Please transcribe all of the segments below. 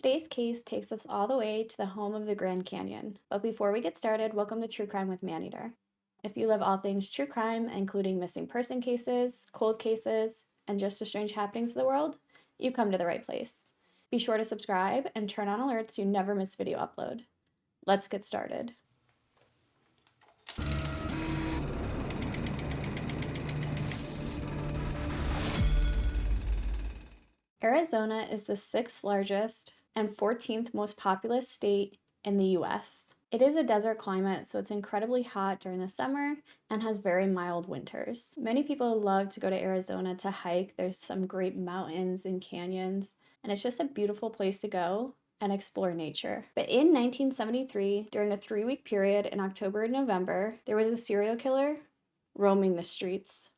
Today's case takes us all the way to the home of the Grand Canyon. But before we get started, welcome to True Crime with Maneater. If you love all things true crime, including missing person cases, cold cases, and just the strange happenings of the world, you've come to the right place. Be sure to subscribe and turn on alerts so you never miss video upload. Let's get started. Arizona is the sixth largest and 14th most populous state in the US. It is a desert climate, so it's incredibly hot during the summer and has very mild winters. Many people love to go to Arizona to hike. There's some great mountains and canyons, and it's just a beautiful place to go and explore nature. But in 1973, during a 3-week period in October and November, there was a serial killer roaming the streets.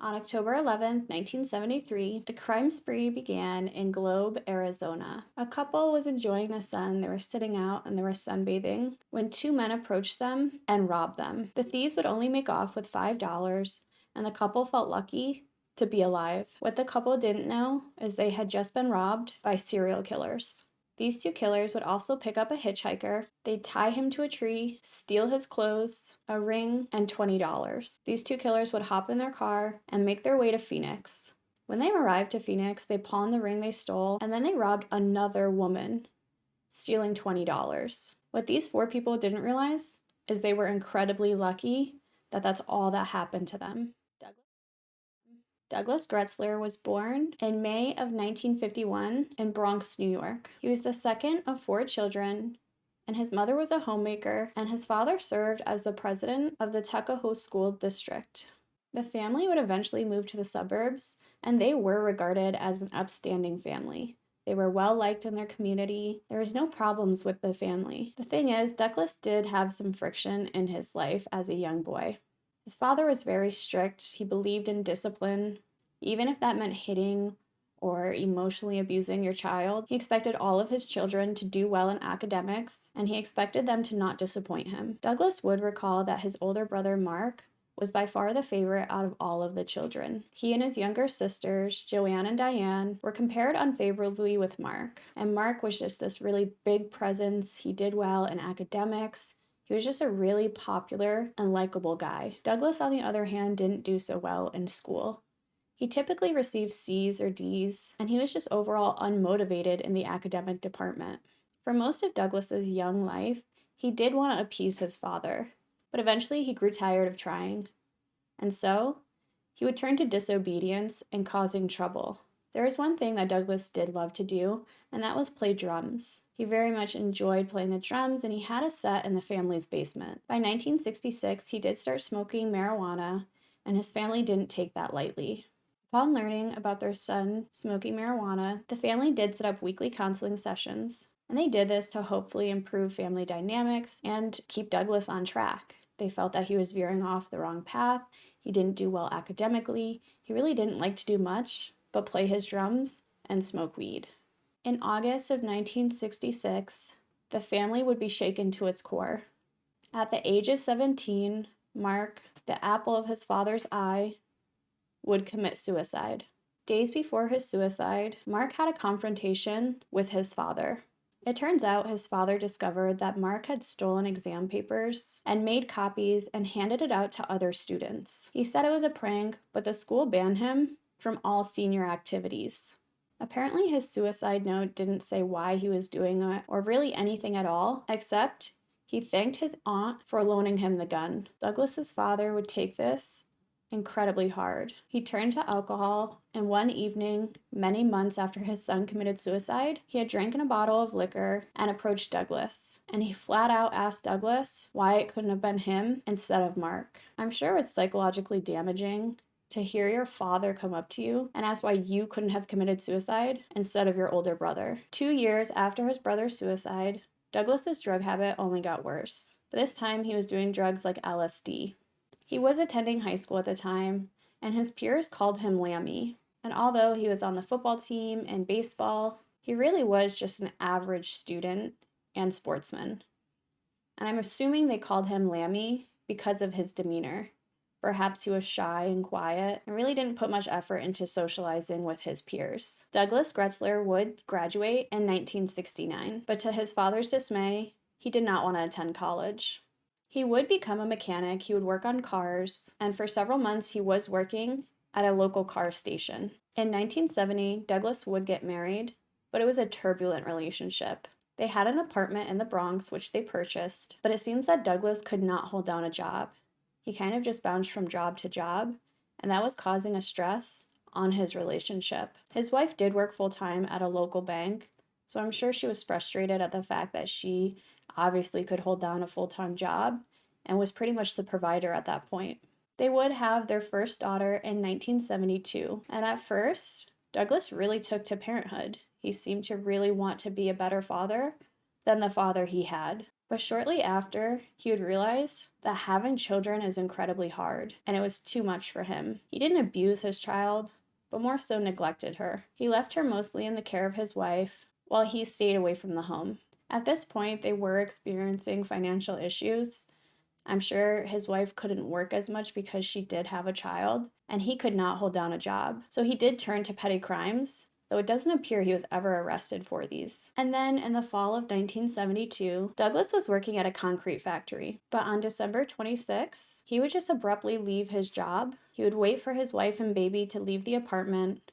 On October 11th, 1973, a crime spree began in Globe, Arizona. A couple was enjoying the sun. They were sitting out and they were sunbathing when two men approached them and robbed them. The thieves would only make off with $5, and the couple felt lucky to be alive. What the couple didn't know is they had just been robbed by serial killers. These two killers would also pick up a hitchhiker. They'd tie him to a tree, steal his clothes, a ring, and $20. These two killers would hop in their car and make their way to Phoenix. When they arrived to Phoenix, they pawned the ring they stole, and then they robbed another woman, stealing $20. What these four people didn't realize is they were incredibly lucky that that's all that happened to them. Douglas Gretzler was born in May of 1951 in Bronx, New York. He was the second of 4 children, and his mother was a homemaker, and his father served as the president of the Tuckahoe School District. The family would eventually move to the suburbs, and they were regarded as an upstanding family. They were well liked in their community. There was no problems with the family. The thing is, Douglas did have some friction in his life as a young boy. His father was very strict. He believed in discipline. Even if that meant hitting or emotionally abusing your child, he expected all of his children to do well in academics, and he expected them to not disappoint him. Douglas would recall that his older brother, Mark, was by far the favorite out of all of the children. He and his younger sisters, Joanne and Diane, were compared unfavorably with Mark. And Mark was just this really big presence. He did well in academics. He was just a really popular and likable guy. Douglas, on the other hand, didn't do so well in school. He typically received C's or D's, and he was just overall unmotivated in the academic department. For most of Douglas's young life, he did want to appease his father, but eventually he grew tired of trying. And so, he would turn to disobedience and causing trouble. There was one thing that Douglas did love to do, and that was play drums. He very much enjoyed playing the drums, and he had a set in the family's basement. By 1966, he did start smoking marijuana, and his family didn't take that lightly. Upon learning about their son smoking marijuana, the family did set up weekly counseling sessions, and they did this to hopefully improve family dynamics and keep Douglas on track. They felt that he was veering off the wrong path. He didn't do well academically. He really didn't like to do much but play his drums and smoke weed. In August of 1966, the family would be shaken to its core. At the age of 17, Mark, the apple of his father's eye, would commit suicide. Days before his suicide, Mark had a confrontation with his father. It turns out his father discovered that Mark had stolen exam papers and made copies and handed it out to other students. He said it was a prank, but the school banned him from all senior activities. Apparently his suicide note didn't say why he was doing it or really anything at all, except he thanked his aunt for loaning him the gun. Douglas's father would take this incredibly hard. He turned to alcohol, and one evening, many months after his son committed suicide, he had drank a bottle of liquor and approached Douglas. And he flat out asked Douglas why it couldn't have been him instead of Mark. I'm sure it's psychologically damaging to hear your father come up to you and ask why you couldn't have committed suicide instead of your older brother. 2 years after his brother's suicide, Douglas's drug habit only got worse. But this time he was doing drugs like LSD. He was attending high school at the time, and his peers called him Lammy. And although he was on the football team and baseball, he really was just an average student and sportsman. And I'm assuming they called him Lammy because of his demeanor. Perhaps he was shy and quiet and really didn't put much effort into socializing with his peers. Douglas Gretzler would graduate in 1969, but to his father's dismay, he did not want to attend college. He would become a mechanic, he would work on cars, and for several months he was working at a local car station. In 1970, Douglas would get married, but it was a turbulent relationship. They had an apartment in the Bronx, which they purchased, but it seems that Douglas could not hold down a job. He kind of just bounced from job to job, and that was causing a stress on his relationship. His wife did work full-time at a local bank, so I'm sure she was frustrated at the fact that she obviously could hold down a full-time job and was pretty much the provider at that point. They would have their first daughter in 1972, and at first, Douglas really took to parenthood. He seemed to really want to be a better father than the father he had. But shortly after, he would realize that having children is incredibly hard, and it was too much for him. He didn't abuse his child, but more so neglected her. He left her mostly in the care of his wife, while he stayed away from the home. At this point, they were experiencing financial issues. I'm sure his wife couldn't work as much because she did have a child, and he could not hold down a job. So he did turn to petty crimes, though it doesn't appear he was ever arrested for these. And then in the fall of 1972, Douglas was working at a concrete factory, but on December 26, he would just abruptly leave his job. He would wait for his wife and baby to leave the apartment.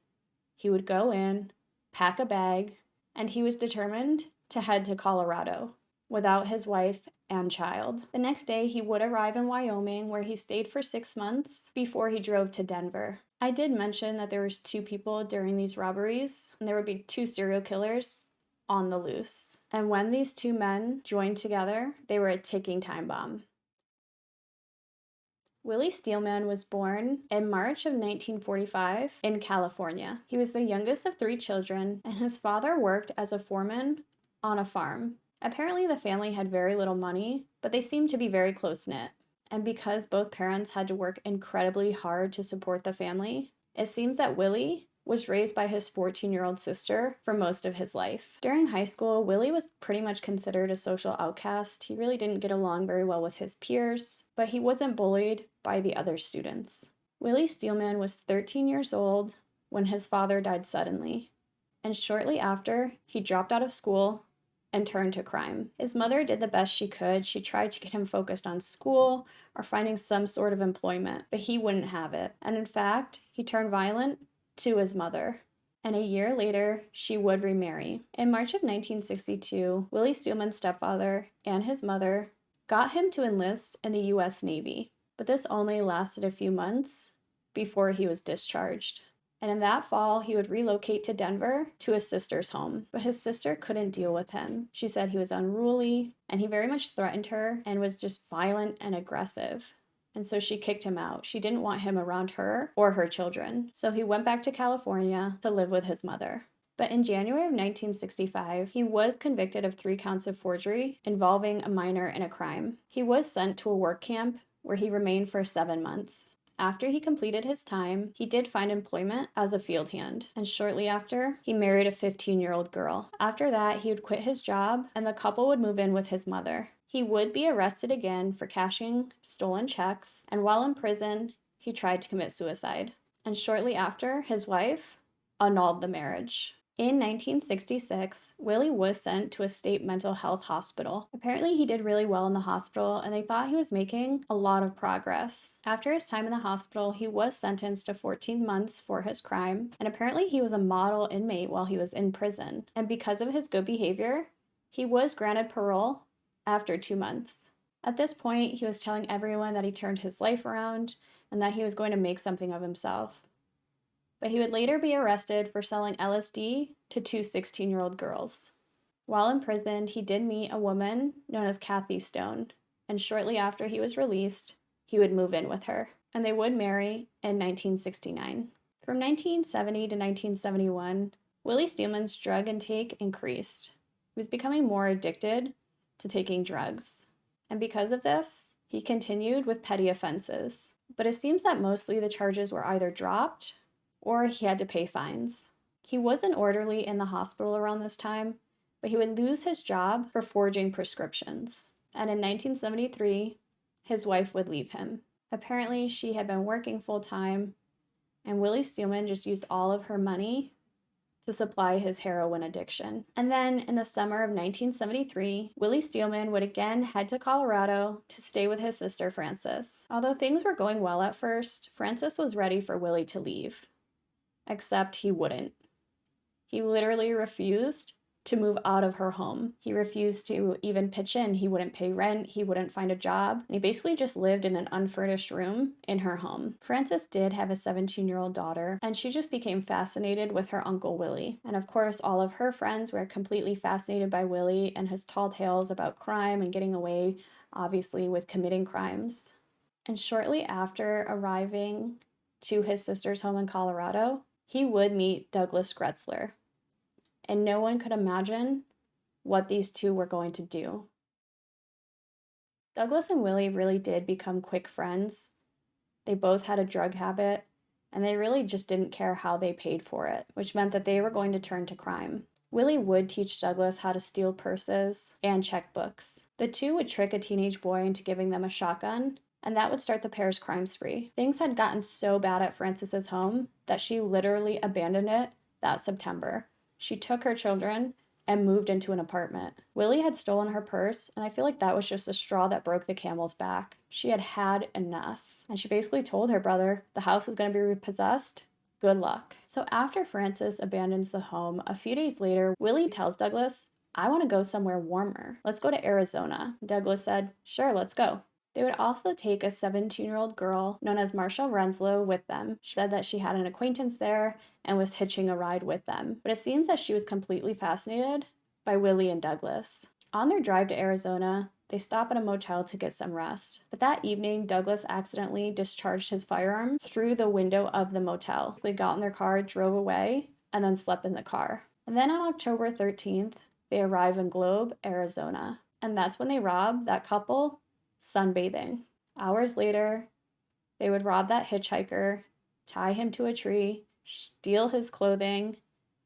He would go in, pack a bag, and he was determined to head to Colorado without his wife and child. The next day, he would arrive in Wyoming, where he stayed for 6 months before he drove to Denver. I did mention that there was 2 people during these robberies, and there would be 2 serial killers on the loose. And when these 2 men joined together, they were a ticking time bomb. Willie Steelman was born in March of 1945 in California. He was the youngest of 3 children, and his father worked as a foreman on a farm. Apparently, the family had very little money, but they seemed to be very close-knit. And because both parents had to work incredibly hard to support the family, it seems that Willie was raised by his 14-year-old sister for most of his life. During high school, Willie was pretty much considered a social outcast. He really didn't get along very well with his peers, but he wasn't bullied by the other students. Willie Steelman was 13 years old when his father died suddenly, and shortly after, he dropped out of school and turned to crime. His mother did the best she could. She tried to get him focused on school or finding some sort of employment, but he wouldn't have it. And in fact, he turned violent to his mother. And a year later, she would remarry. In March of 1962, Willie Steelman's stepfather and his mother got him to enlist in the U.S. Navy, but this only lasted a few months before he was discharged. And in that fall, he would relocate to Denver to his sister's home. But his sister couldn't deal with him. She said he was unruly, and he very much threatened her and was just violent and aggressive. And so she kicked him out. She didn't want him around her or her children. So he went back to California to live with his mother. But in January of 1965, he was convicted of 3 counts of forgery involving a minor in a crime. He was sent to a work camp where he remained for 7 months. After he completed his time, he did find employment as a field hand, and shortly after, he married a 15-year-old girl. After that, he would quit his job, and the couple would move in with his mother. He would be arrested again for cashing stolen checks, and while in prison, he tried to commit suicide. And shortly after, his wife annulled the marriage. In 1966, Willie was sent to a state mental health hospital. Apparently, he did really well in the hospital, and they thought he was making a lot of progress. After his time in the hospital, he was sentenced to 14 months for his crime, and apparently he was a model inmate while he was in prison. And because of his good behavior, he was granted parole after 2 months. At this point, he was telling everyone that he turned his life around and that he was going to make something of himself. But he would later be arrested for selling LSD to 2 16-year-old girls. While imprisoned, he did meet a woman known as Kathy Stone, and shortly after he was released, he would move in with her, and they would marry in 1969. From 1970 to 1971, Willie Steelman's drug intake increased. He was becoming more addicted to taking drugs, and because of this, he continued with petty offenses. But it seems that mostly the charges were either dropped or he had to pay fines. He was an orderly in the hospital around this time, but he would lose his job for forging prescriptions. And in 1973, his wife would leave him. Apparently, she had been working full-time, and Willie Steelman just used all of her money to supply his heroin addiction. And then in the summer of 1973, Willie Steelman would again head to Colorado to stay with his sister Frances. Although things were going well at first, Frances was ready for Willie to leave. Except he wouldn't. He literally refused to move out of her home. He refused to even pitch in. He wouldn't pay rent. He wouldn't find a job. And he basically just lived in an unfurnished room in her home. Frances did have a 17-year-old daughter, and she just became fascinated with her Uncle Willie. And of course, all of her friends were completely fascinated by Willie and his tall tales about crime and getting away, obviously, with committing crimes. And shortly after arriving to his sister's home in Colorado, he would meet Douglas Gretzler. And no one could imagine what these two were going to do. Douglas and Willie really did become quick friends. They both had a drug habit, and they really just didn't care how they paid for it, which meant that they were going to turn to crime. Willie would teach Douglas how to steal purses and checkbooks. The two would trick a teenage boy into giving them a shotgun, and that would start the pair's crime spree. Things had gotten so bad at Frances's home that she literally abandoned it that September. She took her children and moved into an apartment. Willie had stolen her purse, and I feel like that was just a straw that broke the camel's back. She had had enough, and she basically told her brother, the house is going to be repossessed. Good luck. So after Frances abandons the home, a few days later, Willie tells Douglas, I want to go somewhere warmer. Let's go to Arizona. Douglas said, sure, let's go. They would also take a 17-year-old girl known as Marsha Renslow with them. She said that she had an acquaintance there and was hitching a ride with them. But it seems that she was completely fascinated by Willie and Douglas. On their drive to Arizona, they stop at a motel to get some rest. But that evening, Douglas accidentally discharged his firearm through the window of the motel. They got in their car, drove away, and then slept in the car. And then on October 13th, they arrive in Globe, Arizona. And that's when they rob that couple sunbathing. Hours later, they would rob that hitchhiker, tie him to a tree, steal his clothing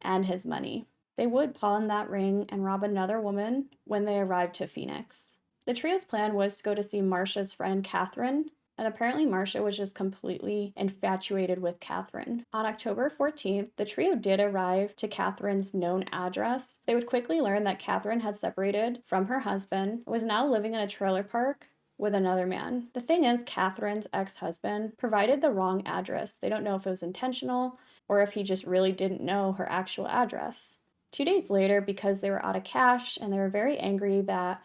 and his money. They would pawn that ring and rob another woman when they arrived to Phoenix. The trio's plan was to go to see Marsha's friend Catherine, and apparently Marsha was just completely infatuated with Catherine. On October 14th, the trio did arrive to Catherine's known address. They would quickly learn that Catherine had separated from her husband and was now living in a trailer park with another man. The thing is, Catherine's ex-husband provided the wrong address. They don't know if it was intentional or if he just really didn't know her actual address. 2 days later, because they were out of cash and they were very angry that,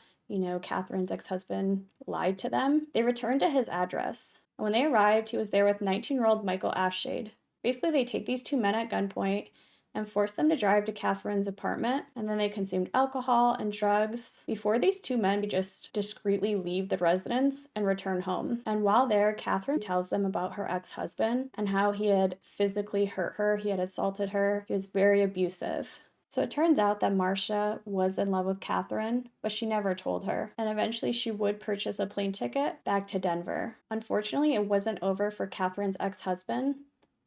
Catherine's ex-husband lied to them, they returned to his address. And when they arrived, he was there with 19-year-old Michael Ashade. Basically, they take these two men at gunpoint and force them to drive to Catherine's apartment, and then they consumed alcohol and drugs before these two men would just discreetly leave the residence and return home. And while there, Catherine tells them about her ex-husband and how he had physically hurt her, he had assaulted her, he was very abusive. So it turns out that Marsha was in love with Catherine, but she never told her. And eventually she would purchase a plane ticket back to Denver. Unfortunately, it wasn't over for Catherine's ex-husband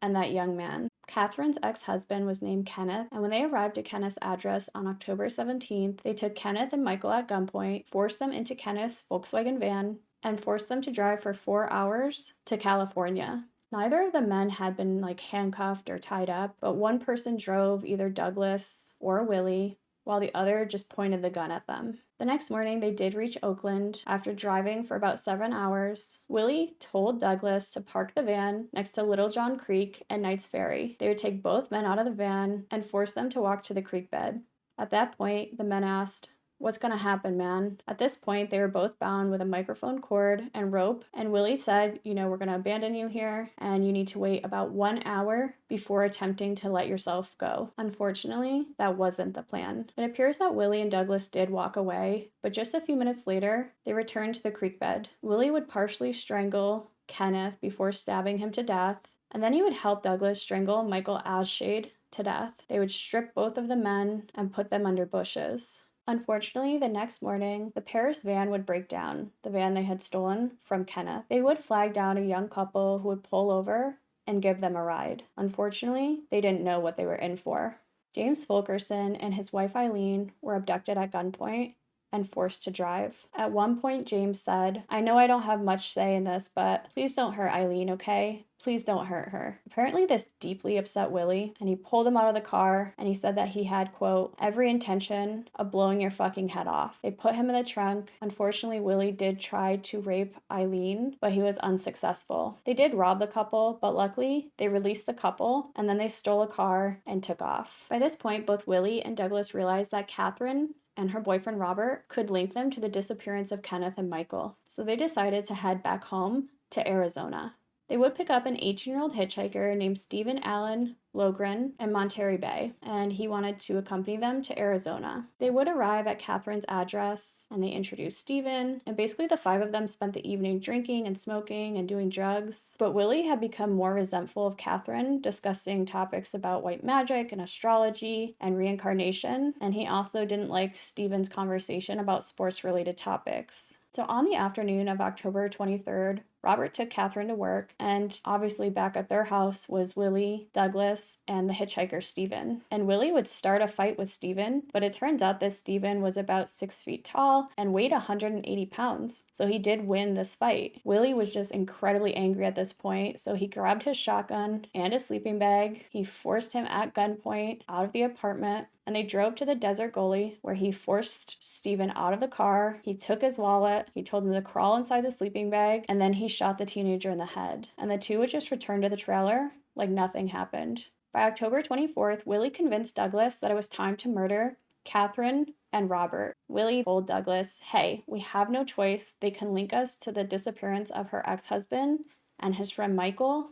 and that young man. Catherine's ex-husband was named Kenneth, and when they arrived at Kenneth's address on October 17th, they took Kenneth and Michael at gunpoint, forced them into Kenneth's Volkswagen van, and forced them to drive for 4 hours to California. Neither of the men had been handcuffed or tied up, but one person drove, either Douglas or Willie, while the other just pointed the gun at them. The next morning, they did reach Oakland after driving for about 7 hours. Willie told Douglas to park the van next to Little John Creek and Knight's Ferry. They would take both men out of the van and force them to walk to the creek bed. At that point, the men asked, "What's gonna happen, man?" At this point, they were both bound with a microphone cord and rope, and Willie said, we're gonna abandon you here, and you need to wait about 1 hour before attempting to let yourself go. Unfortunately, that wasn't the plan. It appears that Willie and Douglas did walk away, but just a few minutes later, they returned to the creek bed. Willie would partially strangle Kenneth before stabbing him to death, and then he would help Douglas strangle Michael Ashade to death. They would strip both of the men and put them under bushes. Unfortunately, the next morning, the pair's van would break down, the van they had stolen from Kenneth. They would flag down a young couple who would pull over and give them a ride. Unfortunately, they didn't know what they were in for. James Fulkerson and his wife Eileen were abducted at gunpoint, and forced to drive. At one point, James said, "I know I don't have much say in this, but please don't hurt Eileen, okay? Please don't hurt her." Apparently, this deeply upset Willie, and he pulled him out of the car, and he said that he had, quote, "every intention of blowing your fucking head off." They put him in the trunk. Unfortunately, Willie did try to rape Eileen, but he was unsuccessful. They did rob the couple, but luckily, they released the couple, and then they stole a car and took off. By this point, both Willie and Douglas realized that Catherine and her boyfriend Robert could link them to the disappearance of Kenneth and Michael. So they decided to head back home to Arizona. They would pick up an 18-year-old hitchhiker named Stephen Allen Logren in Monterey Bay, and he wanted to accompany them to Arizona. They would arrive at Catherine's address, and they introduced Stephen, and basically the five of them spent the evening drinking and smoking and doing drugs. But Willie had become more resentful of Catherine, discussing topics about white magic and astrology and reincarnation, and he also didn't like Stephen's conversation about sports-related topics. So on the afternoon of October 23rd, Robert took Catherine to work, and obviously back at their house was Willie, Douglas, and the hitchhiker Stephen. And Willie would start a fight with Stephen, but it turns out this Stephen was about 6 feet tall and weighed 180 pounds. So he did win this fight. Willie was just incredibly angry at this point, so he grabbed his shotgun and his sleeping bag. He forced him at gunpoint out of the apartment, and they drove to the Desert Gully, where he forced Stephen out of the car. He took his wallet, he told him to crawl inside the sleeping bag, and then he shot the teenager in the head. And the two would just return to the trailer like nothing happened. By October 24th, Willie convinced Douglas that it was time to murder Catherine and Robert. Willie told Douglas, "Hey, we have no choice. They can link us to the disappearance of her ex-husband and his friend Michael,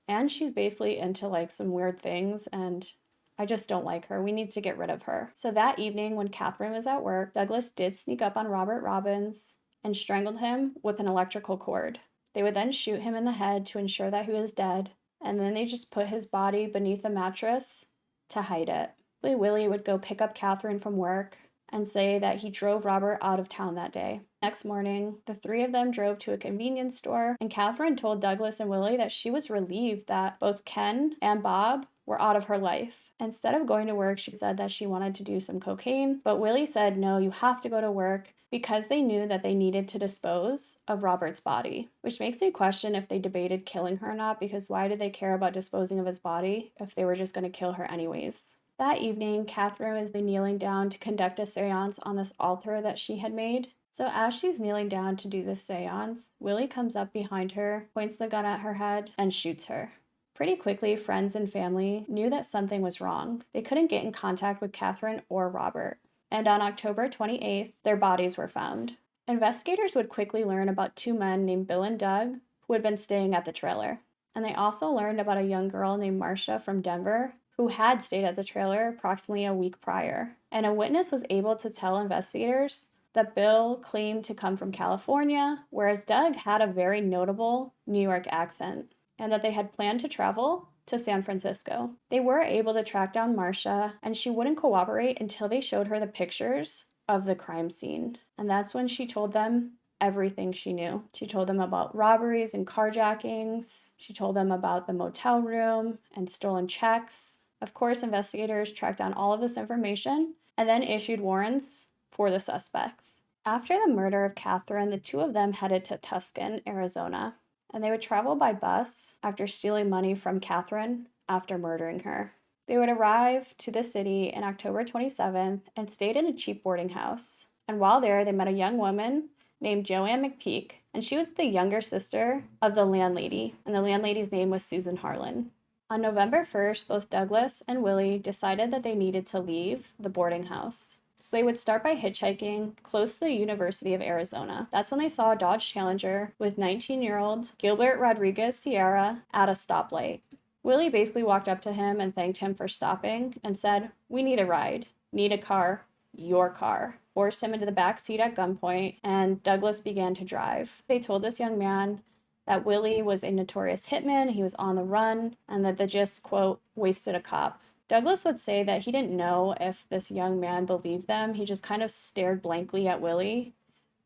and she's basically into like some weird things, and I just don't like her. We need to get rid of her." So that evening, when Catherine was at work, Douglas did sneak up on Robert Robbins and strangled him with an electrical cord. They would then shoot him in the head to ensure that he was dead, and then they just put his body beneath a mattress to hide it. Willie would go pick up Catherine from work and say that he drove Robert out of town that day. Next morning, the three of them drove to a convenience store, and Catherine told Douglas and Willie that she was relieved that both Ken and Bob were out of her life. Instead of going to work, she said that she wanted to do some cocaine, but Willie said, "No, you have to go to work," because they knew that they needed to dispose of Robert's body, which makes me question if they debated killing her or not, because why did they care about disposing of his body if they were just going to kill her anyways? That evening, Catherine was kneeling down to conduct a seance on this altar that she had made. So as she's kneeling down to do this seance, Willie comes up behind her, points the gun at her head, and shoots her. Pretty quickly, friends and family knew that something was wrong. They couldn't get in contact with Catherine or Robert. And on October 28th, their bodies were found. Investigators would quickly learn about two men named Bill and Doug who had been staying at the trailer. And they also learned about a young girl named Marcia from Denver who had stayed at the trailer approximately a week prior. And a witness was able to tell investigators that Bill claimed to come from California, whereas Doug had a very notable New York accent, and that they had planned to travel to San Francisco. They were able to track down Marcia, and she wouldn't cooperate until they showed her the pictures of the crime scene. And that's when she told them everything she knew. She told them about robberies and carjackings. She told them about the motel room and stolen checks. Of course, investigators tracked down all of this information and then issued warrants for the suspects. After the murder of Catherine, the two of them headed to Tucson, Arizona, and they would travel by bus after stealing money from Catherine after murdering her. They would arrive to the city on October 27th and stayed in a cheap boarding house. And while there, they met a young woman named Joanne McPeak, and she was the younger sister of the landlady, and the landlady's name was Susan Harlan. On November 1st, both Douglas and Willie decided that they needed to leave the boarding house. So they would start by hitchhiking close to the University of Arizona. That's when they saw a Dodge Challenger with 19-year-old Gilbert Rodriguez Sierra at a stoplight. Willie basically walked up to him and thanked him for stopping and said, "We need a ride. Need a car. Your car." Forced him into the back seat at gunpoint, and Douglas began to drive. They told this young man that Willie was a notorious hitman, he was on the run, and that they just, quote, wasted a cop. Douglas would say that he didn't know if this young man believed them. He just kind of stared blankly at Willie,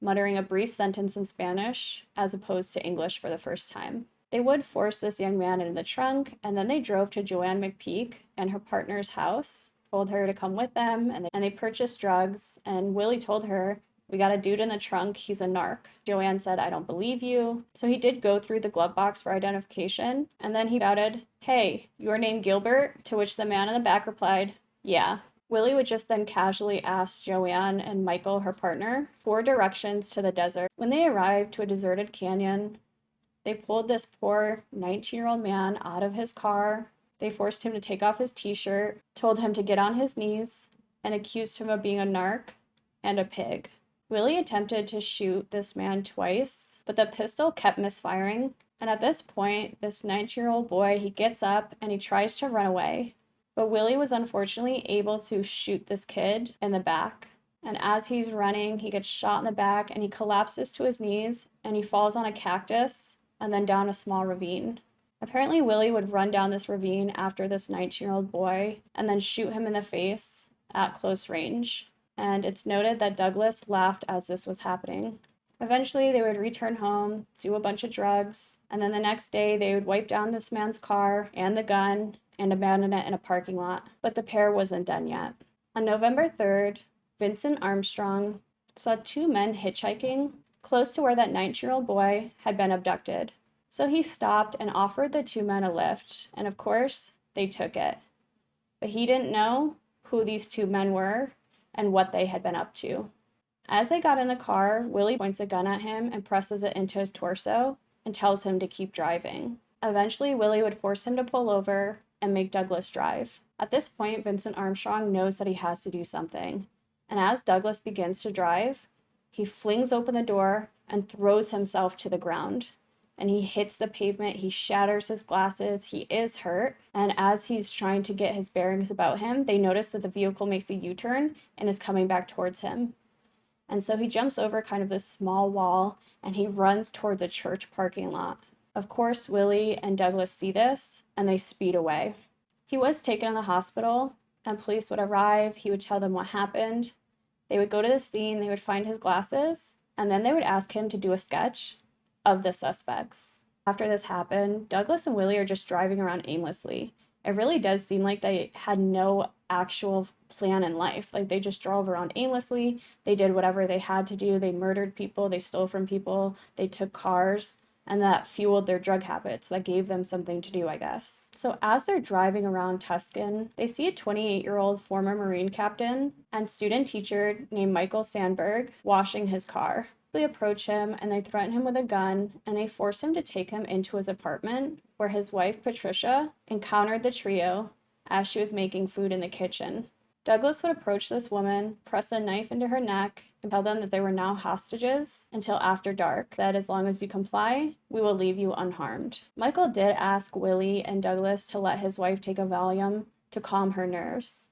muttering a brief sentence in Spanish as opposed to English for the first time. They would force this young man into the trunk, and then they drove to Joanne McPeak and her partner's house told her to come with them, and they purchased drugs, and Willie told her, "We got a dude in the trunk, he's a narc." Joanne said, "I don't believe you." So he did go through the glove box for identification, and then he shouted, "Hey, your name Gilbert?" To which the man in the back replied, "Yeah." Willie would just then casually ask Joanne and Michael, her partner, for directions to the desert. When they arrived to a deserted canyon, they pulled this poor 19-year-old man out of his car. They forced him to take off his t-shirt, told him to get on his knees, and accused him of being a narc and a pig. Willie attempted to shoot this man twice, but the pistol kept misfiring. And at this point, this 19-year-old boy, he gets up and he tries to run away. But Willie was unfortunately able to shoot this kid in the back. And as he's running, he gets shot in the back and he collapses to his knees and he falls on a cactus and then down a small ravine. Apparently, Willie would run down this ravine after this 19-year-old boy and then shoot him in the face at close range. And it's noted that Douglas laughed as this was happening. Eventually, they would return home, do a bunch of drugs, and then the next day they would wipe down this man's car and the gun and abandon it in a parking lot. But the pair wasn't done yet. On November 3rd, Vincent Armstrong saw two men hitchhiking close to where that 19-year-old boy had been abducted. So he stopped and offered the two men a lift, and of course, they took it. But he didn't know who these two men were and what they had been up to. As they got in the car, Willie points a gun at him and presses it into his torso and tells him to keep driving. Eventually, Willie would force him to pull over and make Douglas drive. At this point, Vincent Armstrong knows that he has to do something. And as Douglas begins to drive, he flings open the door and throws himself to the ground. And he hits the pavement, he shatters his glasses, he is hurt. And as he's trying to get his bearings about him, they notice that the vehicle makes a U-turn and is coming back towards him. And so he jumps over kind of this small wall and he runs towards a church parking lot. Of course, Willie and Douglas see this and they speed away. He was taken to the hospital and police would arrive. He would tell them what happened. They would go to the scene, they would find his glasses, and then they would ask him to do a sketch of the suspects. After this happened, Douglas and Willie are just driving around aimlessly. It really does seem like they had no actual plan in life. Like they just drove around aimlessly. They did whatever they had to do. They murdered people. They stole from people. They took cars. And that fueled their drug habits. That gave them something to do, I guess. So as they're driving around Tuscan, they see a 28-year-old former Marine captain and student teacher named Michael Sandberg washing his car. They approach him and they threaten him with a gun and they force him to take him into his apartment where his wife Patricia encountered the trio as she was making food in the kitchen. Douglas would approach this woman, press a knife into her neck, and tell them that they were now hostages until after dark, that as long as you comply, we will leave you unharmed. Michael did ask Willie and Douglas to let his wife take a Valium to calm her nerves.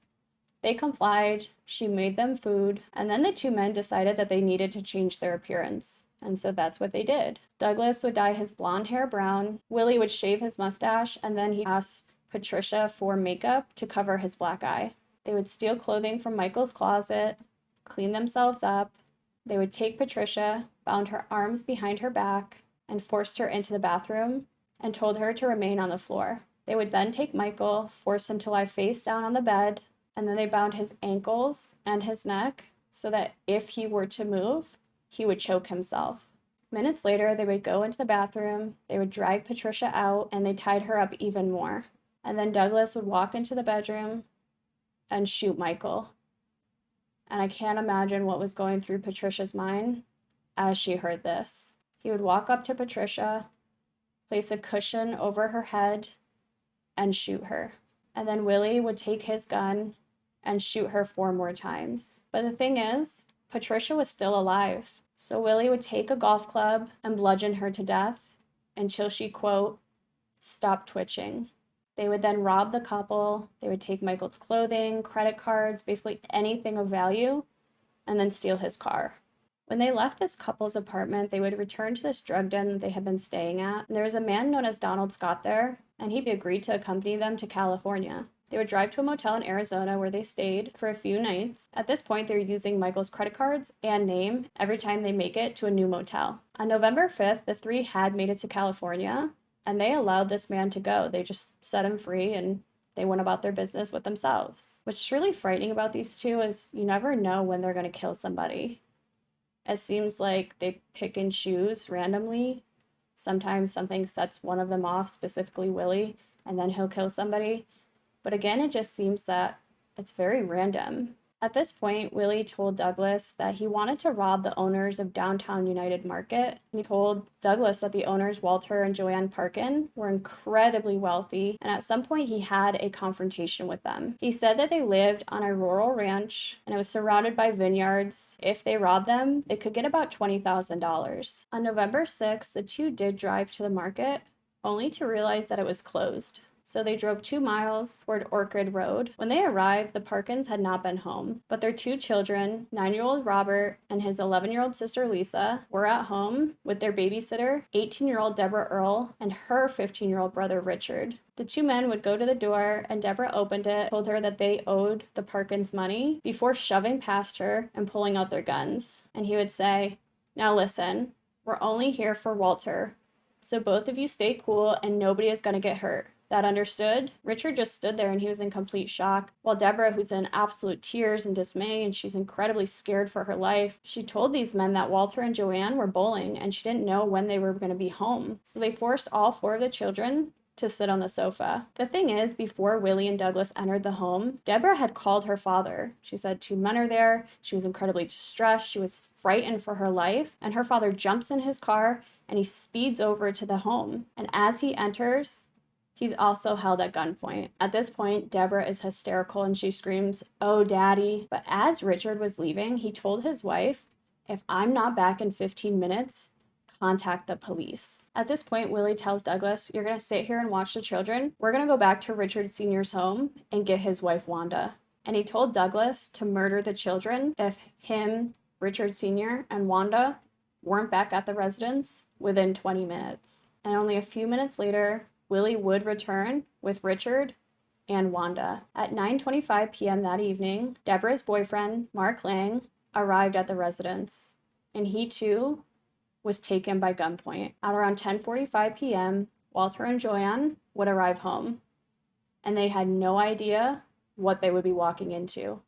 They complied, she made them food, and then the two men decided that they needed to change their appearance. And so that's what they did. Douglas would dye his blonde hair brown, Willie would shave his mustache, and then he asked Patricia for makeup to cover his black eye. They would steal clothing from Michael's closet, clean themselves up. They would take Patricia, bound her arms behind her back, and forced her into the bathroom and told her to remain on the floor. They would then take Michael, force him to lie face down on the bed, and then they bound his ankles and his neck so that if he were to move, he would choke himself. Minutes later, they would go into the bathroom, they would drag Patricia out, and they tied her up even more. And then Douglas would walk into the bedroom and shoot Michael. And I can't imagine what was going through Patricia's mind as she heard this. He would walk up to Patricia, place a cushion over her head, and shoot her. And then Willie would take his gun and shoot her 4 more times. But the thing is, Patricia was still alive. So Willie would take a golf club and bludgeon her to death until she, quote, stopped twitching. They would then rob the couple. They would take Michael's clothing, credit cards, basically anything of value, and then steal his car. When they left this couple's apartment, they would return to this drug den that they had been staying at. And there was a man known as Donald Scott there, and he agreed to accompany them to California. They would drive to a motel in Arizona where they stayed for a few nights. At this point, they're using Michael's credit cards and name every time they make it to a new motel. On November 5th, the three had made it to California, and they allowed this man to go. They just set him free and they went about their business with themselves. What's truly frightening about these two is you never know when they're going to kill somebody. It seems like they pick and choose randomly. Sometimes something sets one of them off, specifically Willie, and then he'll kill somebody. But again, it just seems that it's very random. At this point, Willie told Douglas that he wanted to rob the owners of Downtown United Market. He told Douglas that the owners, Walter and Joanne Parkin, were incredibly wealthy, and at some point he had a confrontation with them. He said that they lived on a rural ranch and it was surrounded by vineyards. If they robbed them, they could get about $20,000. On November 6th, the two did drive to the market, only to realize that it was closed. So they drove 2 miles toward Orchard Road. When they arrived, the Parkins had not been home, but their 2 children, 9-year-old Robert and his 11-year-old sister Lisa, were at home with their babysitter, 18-year-old Deborah Earle, and her 15-year-old brother Richard. The 2 men would go to the door, and Deborah opened it, told her that they owed the Parkins money, before shoving past her and pulling out their guns. And he would say, "Now listen, we're only here for Walter, so both of you stay cool and nobody is going to get hurt." That understood? Richard just stood there and he was in complete shock, while Deborah, who's in absolute tears and dismay and she's incredibly scared for her life, she told these men that Walter and Joanne were bowling and she didn't know when they were going to be home. So they forced all 4 of the children to sit on the sofa. The thing is, before Willie and Douglas entered the home, Deborah had called her father. She said 2 men are there. She was incredibly distressed. She was frightened for her life. And her father jumps in his car and he speeds over to the home. And as he enters, he's also held at gunpoint. At this point, Deborah is hysterical and she screams, "Oh, Daddy." But as Richard was leaving, he told his wife, "If I'm not back in 15 minutes, contact the police." At this point, Willie tells Douglas, "You're going to sit here and watch the children. We're going to go back to Richard Sr.'s home and get his wife, Wanda." And he told Douglas to murder the children if him, Richard Sr., and Wanda weren't back at the residence within 20 minutes. And only a few minutes later, Willie would return with Richard and Wanda. At 9:25 p.m. that evening, Deborah's boyfriend, Mark Lang, arrived at the residence, and he too was taken by gunpoint. At around 10:45 p.m., Walter and Joanne would arrive home, and they had no idea what they would be walking into.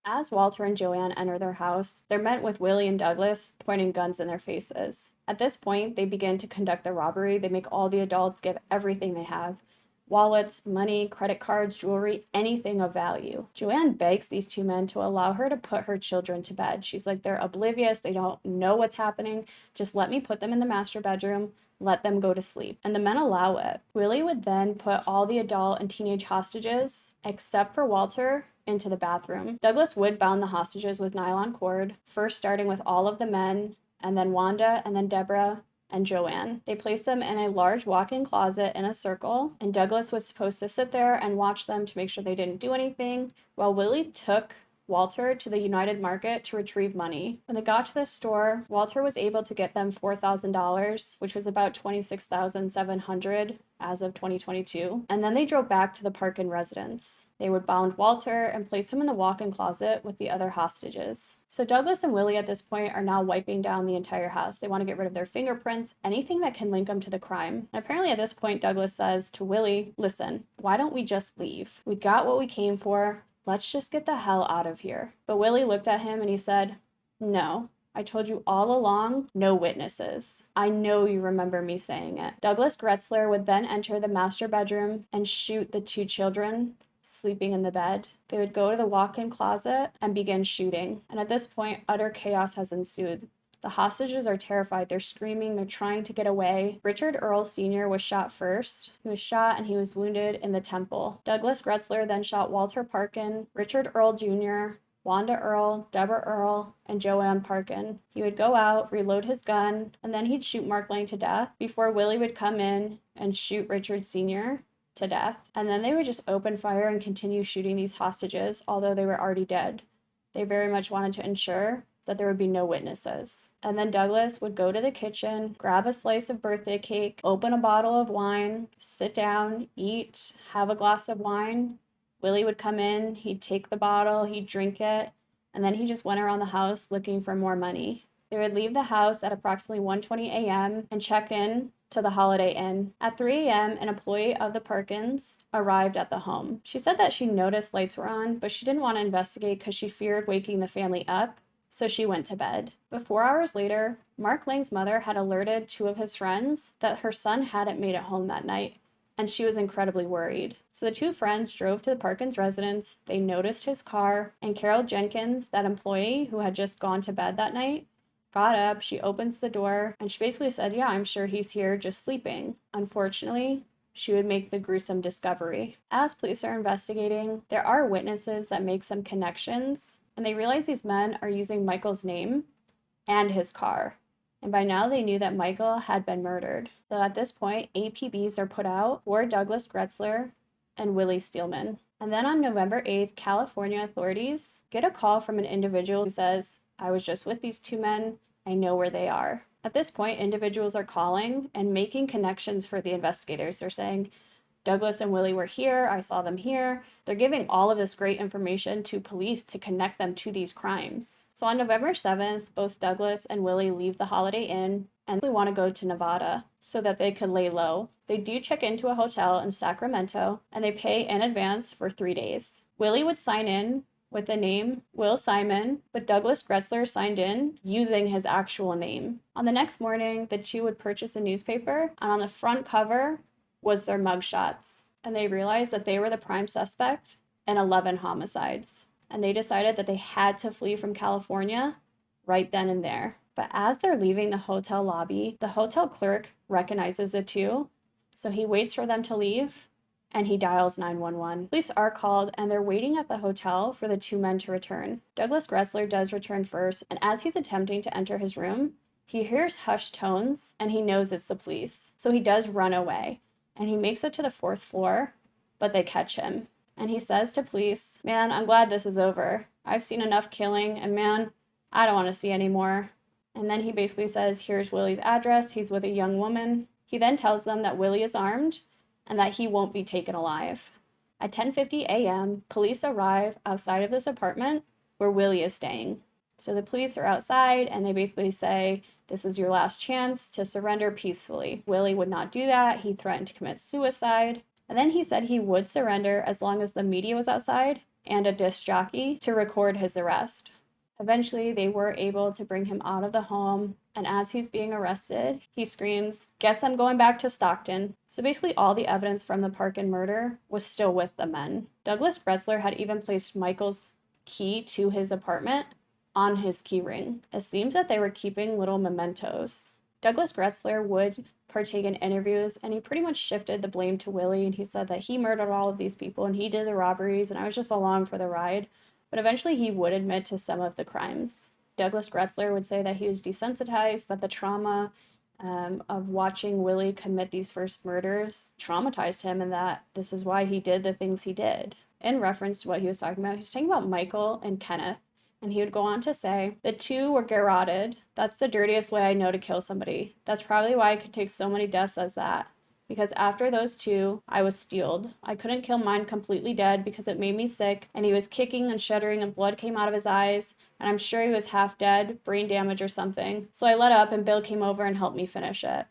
As Walter and Joanne enter their house, they're met with Willie and Douglas pointing guns in their faces. At this point, they begin to conduct the robbery. They make all the adults give everything they have. Wallets, money, credit cards, jewelry, anything of value. Joanne begs these 2 men to allow her to put her children to bed. She's like, they're oblivious, they don't know what's happening. Just let me put them in the master bedroom, let them go to sleep. And the men allow it. Willie would then put all the adult and teenage hostages, except for Walter, into the bathroom. Douglas would bound the hostages with nylon cord, first starting with all of the men, and then Wanda, and then Deborah, and Joanne. They placed them in a large walk-in closet in a circle, and Douglas was supposed to sit there and watch them to make sure they didn't do anything, while Willie took Walter to the United Market to retrieve money. When they got to the store, Walter was able to get them $4,000, which was about $26,700 as of 2022. And then they drove back to the Parkin residence. They would bound Walter and place him in the walk-in closet with the other hostages. So Douglas and Willie at this point are now wiping down the entire house. They want to get rid of their fingerprints, anything that can link them to the crime. And apparently at this point, Douglas says to Willie, "Listen, why don't we just leave? We got what we came for. Let's just get the hell out of here." But Willie looked at him and he said, "No, I told you all along, no witnesses. I know you remember me saying it." Douglas Gretzler would then enter the master bedroom and shoot the 2 children sleeping in the bed. They would go to the walk-in closet and begin shooting. And at this point, utter chaos has ensued. The hostages are terrified. They're screaming. They're trying to get away. Richard Earle Sr. was shot first. He was shot and he was wounded in the temple. Douglas Gretzler then shot Walter Parkin, Richard Earle Jr., Wanda Earle, Deborah Earle, and Joanne Parkin. He would go out, reload his gun, and then he'd shoot Mark Lang to death before Willie would come in and shoot Richard Sr. to death. And then they would just open fire and continue shooting these hostages, although they were already dead. They very much wanted to ensure that there would be no witnesses. And then Douglas would go to the kitchen, grab a slice of birthday cake, open a bottle of wine, sit down, eat, have a glass of wine. Willie would come in, he'd take the bottle, he'd drink it, and then he just went around the house looking for more money. They would leave the house at approximately 1:20 a.m. and check in to the Holiday Inn. At 3 a.m., an employee of the Perkins arrived at the home. She said that she noticed lights were on, but she didn't want to investigate because she feared waking the family up, so she went to bed. But 4 hours later, Mark Lang's mother had alerted 2 of his friends that her son hadn't made it home that night, and she was incredibly worried. So the 2 friends drove to the Perkins residence, they noticed his car, and Carol Jenkins, that employee who had just gone to bed that night, got up, she opens the door, and she basically said, yeah, I'm sure he's here just sleeping. Unfortunately, she would make the gruesome discovery. As police are investigating, there are witnesses that make some connections, and they realize these men are using Michael's name and his car. And by now they knew that Michael had been murdered. So at this point, APBs are put out for Douglas Gretzler and Willie Steelman. And then on November 8th, California authorities get a call from an individual who says, I was just with these 2 men, I know where they are. At this point, individuals are calling and making connections for the investigators. They're saying, Douglas and Willie were here, I saw them here. They're giving all of this great information to police to connect them to these crimes. So on November 7th, both Douglas and Willie leave the Holiday Inn and they want to go to Nevada so that they could lay low. They do check into a hotel in Sacramento and they pay in advance for 3 days. Willie would sign in with the name Will Simon, but Douglas Gretzler signed in using his actual name. On the next morning, the 2 would purchase a newspaper, and on the front cover was their mugshots. And they realized that they were the prime suspect in 11 homicides. And they decided that they had to flee from California right then and there. But as they're leaving the hotel lobby, the hotel clerk recognizes the 2, so he waits for them to leave and he dials 911. Police are called and they're waiting at the hotel for the 2 men to return. Douglas Gretzler does return first, and as he's attempting to enter his room, he hears hushed tones and he knows it's the police. So he does run away and he makes it to the 4th floor, but they catch him. And he says to police, man, I'm glad this is over. I've seen enough killing and man, I don't want to see any more. And then he basically says, here's Willie's address. He's with a young woman. He then tells them that Willie is armed and that he won't be taken alive. At 10:50 a.m., police arrive outside of this apartment where Willie is staying. So the police are outside and they basically say, this is your last chance to surrender peacefully. Willie would not do that. He threatened to commit suicide. And then he said he would surrender as long as the media was outside and a disc jockey to record his arrest. Eventually, they were able to bring him out of the home, and as he's being arrested, he screams, guess I'm going back to Stockton. So basically all the evidence from the Parkin murder was still with the men. Douglas Gretzler had even placed Michael's key to his apartment on his key ring. It seems that they were keeping little mementos. Douglas Gretzler would partake in interviews and he pretty much shifted the blame to Willie, and he said that he murdered all of these people and he did the robberies and I was just along for the ride. But eventually he would admit to some of the crimes. Douglas Gretzler would say that he was desensitized, that the trauma of watching Willie commit these first murders traumatized him, and that this is why he did the things he did. In reference to what he was talking about, he was talking about Michael and Kenneth, and he would go on to say, the 2 were garroted. That's the dirtiest way I know to kill somebody. That's probably why I could take so many deaths as that. Because after those 2, I was steeled. I couldn't kill mine completely dead because it made me sick, and he was kicking and shuddering and blood came out of his eyes, and I'm sure he was half dead, brain damage or something. So I let up and Bill came over and helped me finish it.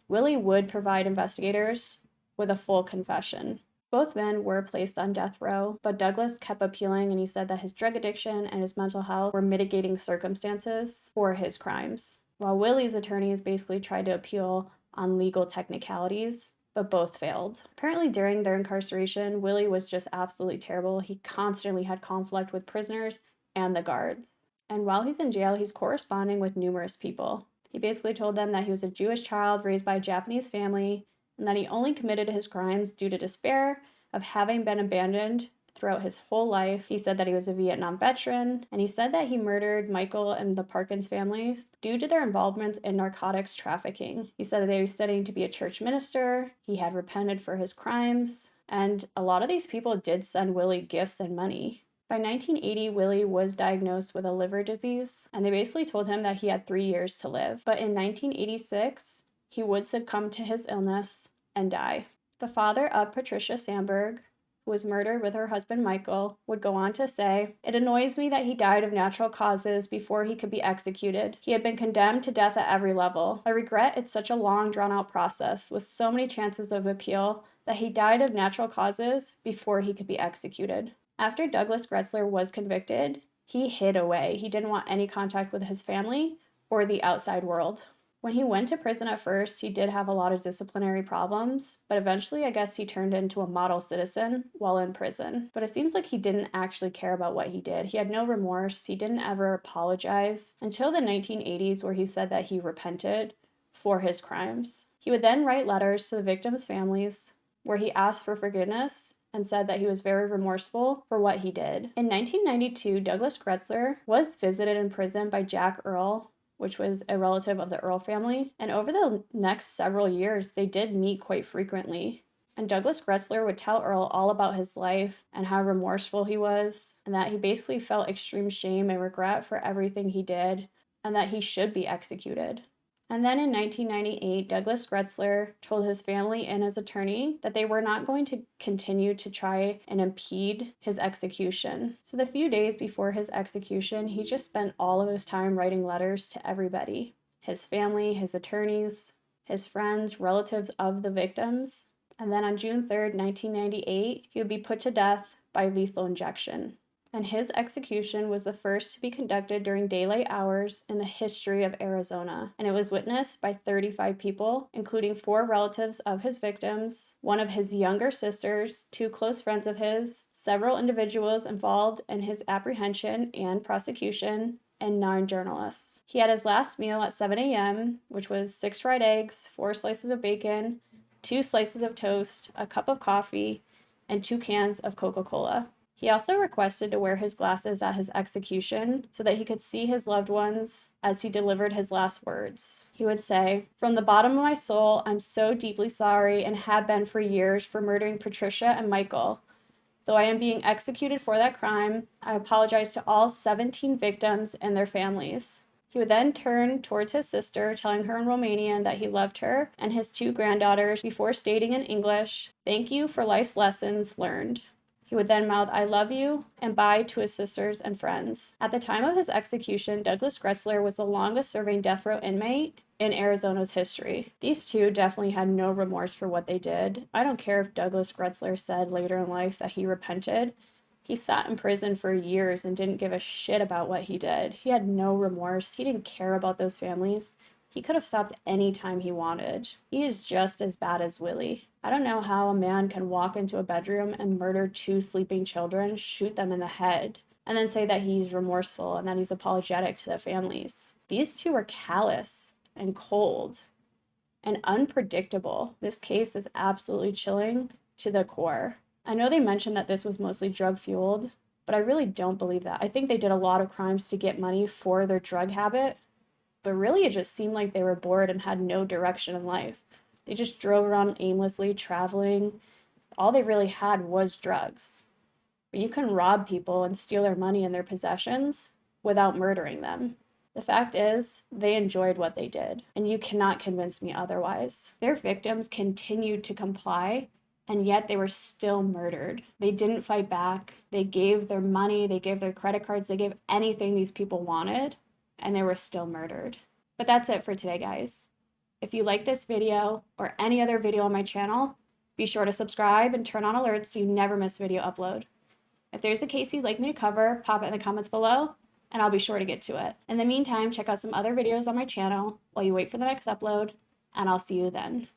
Willie would provide investigators with a full confession. Both men were placed on death row, but Douglas kept appealing and he said that his drug addiction and his mental health were mitigating circumstances for his crimes. While Willie's attorneys basically tried to appeal on legal technicalities, but both failed. Apparently during their incarceration, Willie was just absolutely terrible. He constantly had conflict with prisoners and the guards. And while he's in jail, he's corresponding with numerous people. He basically told them that he was a Jewish child raised by a Japanese family, and that he only committed his crimes due to despair of having been abandoned throughout his whole life. He said that he was a Vietnam veteran, and he said that he murdered Michael and the Parkins families due to their involvement in narcotics trafficking. He said that he was studying to be a church minister, he had repented for his crimes, and a lot of these people did send Willie gifts and money. By 1980, Willie was diagnosed with a liver disease, and they basically told him that he had 3 years to live. But in 1986, he would succumb to his illness and die. The father of Patricia Sandberg who was murdered with her husband Michael, would go on to say, "It annoys me that he died of natural causes before he could be executed. He had been condemned to death at every level. I regret it's such a long, drawn-out process with so many chances of appeal that he died of natural causes before he could be executed." After Douglas Gretzler was convicted, he hid away. He didn't want any contact with his family or the outside world. When he went to prison at first, he did have a lot of disciplinary problems, but eventually I guess he turned into a model citizen while in prison. But it seems like he didn't actually care about what he did. He had no remorse. He didn't ever apologize until the 1980s, where he said that he repented for his crimes. He would then write letters to the victims' families where he asked for forgiveness and said that he was very remorseful for what he did. In 1992, Douglas Gretzler was visited in prison by Jack Earl, which was a relative of the Earl family, and over the next several years, they did meet quite frequently. And Douglas Gretzler would tell Earl all about his life and how remorseful he was, and that he basically felt extreme shame and regret for everything he did, and that he should be executed. And then in 1998, Douglas Gretzler told his family and his attorney that they were not going to continue to try and impede his execution. So the few days before his execution, he just spent all of his time writing letters to everybody: his family, his attorneys, his friends, relatives of the victims. And then on June 3rd, 1998, he would be put to death by lethal injection. And his execution was the first to be conducted during daylight hours in the history of Arizona. And it was witnessed by 35 people, including 4 relatives of his victims, one of his younger sisters, 2 close friends of his, several individuals involved in his apprehension and prosecution, and 9 journalists. He had his last meal at 7 a.m., which was 6 fried eggs, 4 slices of bacon, 2 slices of toast, a cup of coffee, and 2 cans of Coca-Cola. He also requested to wear his glasses at his execution so that he could see his loved ones as he delivered his last words. He would say, "From the bottom of my soul, I'm so deeply sorry and have been for years for murdering Patricia and Michael. Though I am being executed for that crime, I apologize to all 17 victims and their families." He would then turn towards his sister, telling her in Romanian that he loved her and his 2 granddaughters before stating in English, "Thank you for life's lessons learned." He would then mouth, "I love you," and bye to his sisters and friends. At the time of his execution, Douglas Gretzler was the longest serving death row inmate in Arizona's history. These 2 definitely had no remorse for what they did. I don't care if Douglas Gretzler said later in life that he repented. He sat in prison for years and didn't give a shit about what he did. He had no remorse. He didn't care about those families. He could have stopped any time he wanted. He is just as bad as Willie. I don't know how a man can walk into a bedroom and murder 2 sleeping children, shoot them in the head, and then say that he's remorseful and that he's apologetic to the families. These 2 are callous and cold and unpredictable. This case is absolutely chilling to the core. I know they mentioned that this was mostly drug-fueled, but I really don't believe that. I think they did a lot of crimes to get money for their drug habit, but really it just seemed like they were bored and had no direction in life. They just drove around aimlessly, traveling. All they really had was drugs. But you can rob people and steal their money and their possessions without murdering them. The fact is, they enjoyed what they did, and you cannot convince me otherwise. Their victims continued to comply, and yet they were still murdered. They didn't fight back. They gave their money, they gave their credit cards, they gave anything these people wanted, and they were still murdered. But that's it for today, guys. If you like this video or any other video on my channel, be sure to subscribe and turn on alerts so you never miss video upload. If there's a case you'd like me to cover, pop it in the comments below, and I'll be sure to get to it. In the meantime, check out some other videos on my channel while you wait for the next upload, and I'll see you then.